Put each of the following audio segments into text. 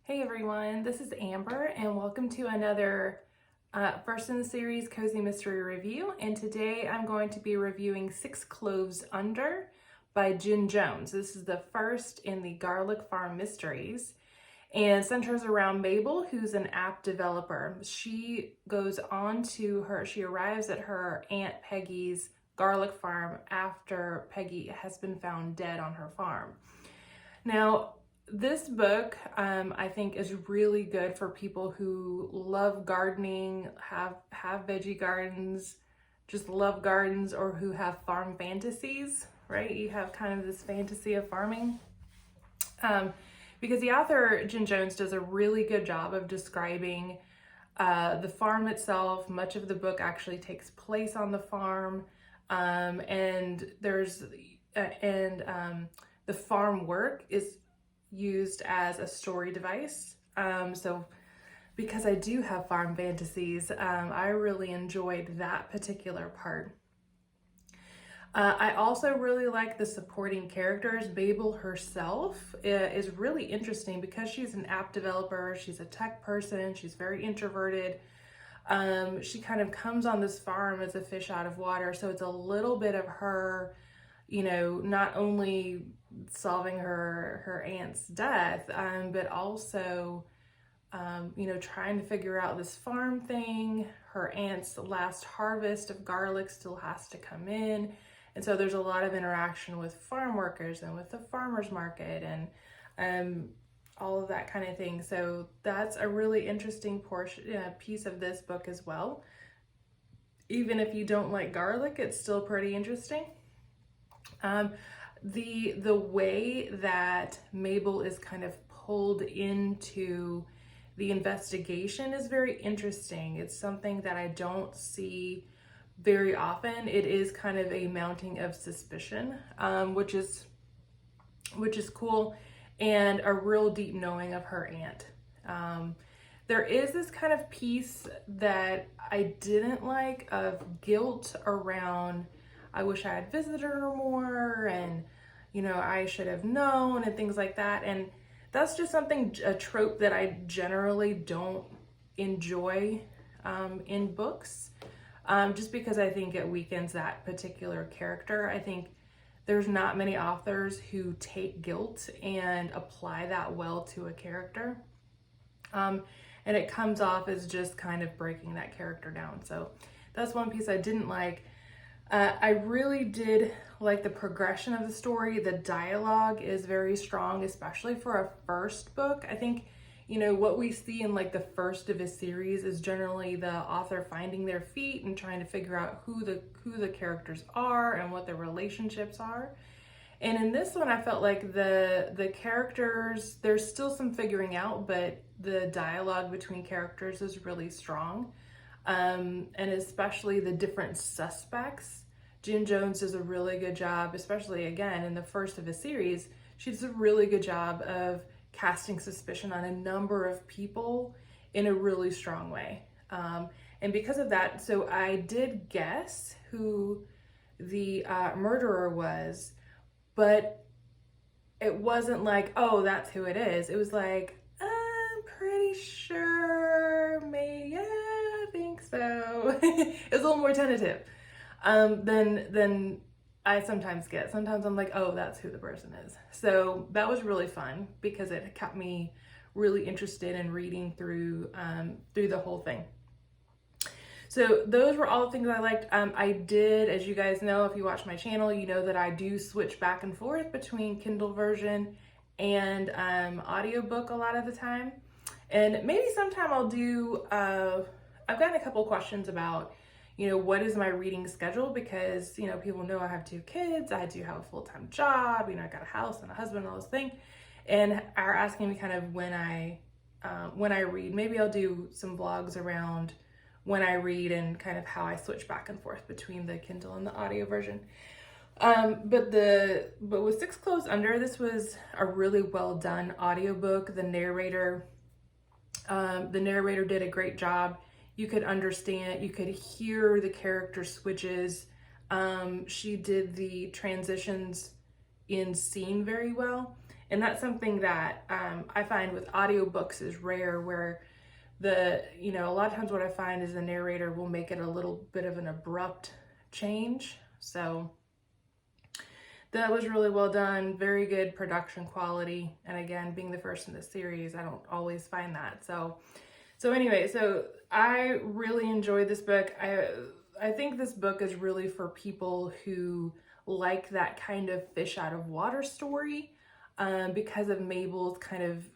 Hey everyone, this is Amber and welcome to another first in the series Cozy Mystery Review. And today I'm going to be reviewing Six Cloves Under by Jen Jones. This is the first in the Garlic Farm Mysteries and centers around Mabel, who's an app developer. She arrives at her Aunt Peggy's garlic farm after Peggy has been found dead on her farm. Now, this book, I think, is really good for people who love gardening, have veggie gardens, just love gardens, or who have farm fantasies, right? You have kind of this fantasy of farming. Because the author, Jen Jones, does a really good job of describing the farm itself. Much of the book actually takes place on the farm, and the farm work is used as a story device. So because I do have farm fantasies, I really enjoyed that particular part. I also really like the supporting characters. Mabel herself is really interesting because she's an app developer, she's a tech person, she's very introverted. She kind of comes on this farm as a fish out of water, so it's a little bit of her, not only solving her aunt's death, but also, trying to figure out this farm thing. Her aunt's last harvest of garlic still has to come in. And so there's a lot of interaction with farm workers and with the farmer's market and all of that kind of thing. So that's a really interesting piece of this book as well. Even if you don't like garlic, it's still pretty interesting. The way that Mabel is kind of pulled into the investigation is very interesting. It's something that I don't see very often. It is kind of a mounting of suspicion, which is cool, and a real deep knowing of her aunt. There is this kind of piece that I didn't like of guilt around, I wish I had visited her more, and I should have known, and things like that. And that's just a trope that I generally don't enjoy in books, just because I think it weakens that particular character. I think there's not many authors who take guilt and apply that well to a character. And it comes off as just kind of breaking that character down. So that's one piece I didn't like. I really did like the progression of the story. The dialogue is very strong, especially for a first book. I think, what we see in like the first of a series is generally the author finding their feet and trying to figure out who the characters are and what their relationships are. And in this one, I felt like the characters, there's still some figuring out, but the dialogue between characters is really strong. And especially the different suspects. Jen Jones does a really good job, especially again in the first of a series. She does a really good job of casting suspicion on a number of people in a really strong way. And because of that, so I did guess who the murderer was, but it wasn't like, oh, that's who it is. It was like, I'm pretty sure, maybe, yeah, I think so. It was a little more tentative than I sometimes get. Sometimes I'm like, oh, that's who the person is. So that was really fun because it kept me really interested in reading through the whole thing. So those were all the things I liked. I did, as you guys know, if you watch my channel, you know that I do switch back and forth between Kindle version and audiobook a lot of the time. And maybe sometime I'll do, I've gotten a couple questions about, what is my reading schedule? Because, people know I have 2 kids, I do have a full-time job, I got a house and a husband and all those things, and are asking me kind of when I read. Maybe I'll do some vlogs around when I read and kind of how I switch back and forth between the Kindle and the audio version. But with Six Cloves Under, this was a really well done audiobook. The narrator did a great job. You could understand, you could hear the character switches. She did the transitions in scene very well. And that's something that I find with audiobooks is rare, where a lot of times what I find is the narrator will make it a little bit of an abrupt change. So that was really well done, very good production quality. And again, being the first in the series, I don't always find that. So anyway, so I really enjoyed this book. I think this book is really for people who like that kind of fish out of water story, because of Mabel's kind of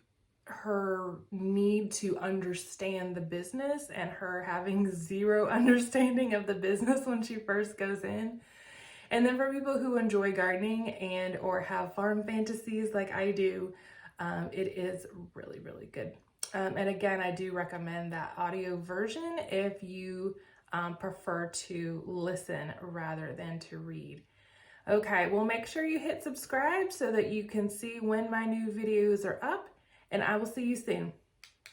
her need to understand the business and her having zero understanding of the business when she first goes in. And then for people who enjoy gardening and or have farm fantasies like I do, it is really, really good. And again, I do recommend that audio version if you prefer to listen rather than to read. Okay, well, make sure you hit subscribe so that you can see when my new videos are up, and I will see you soon.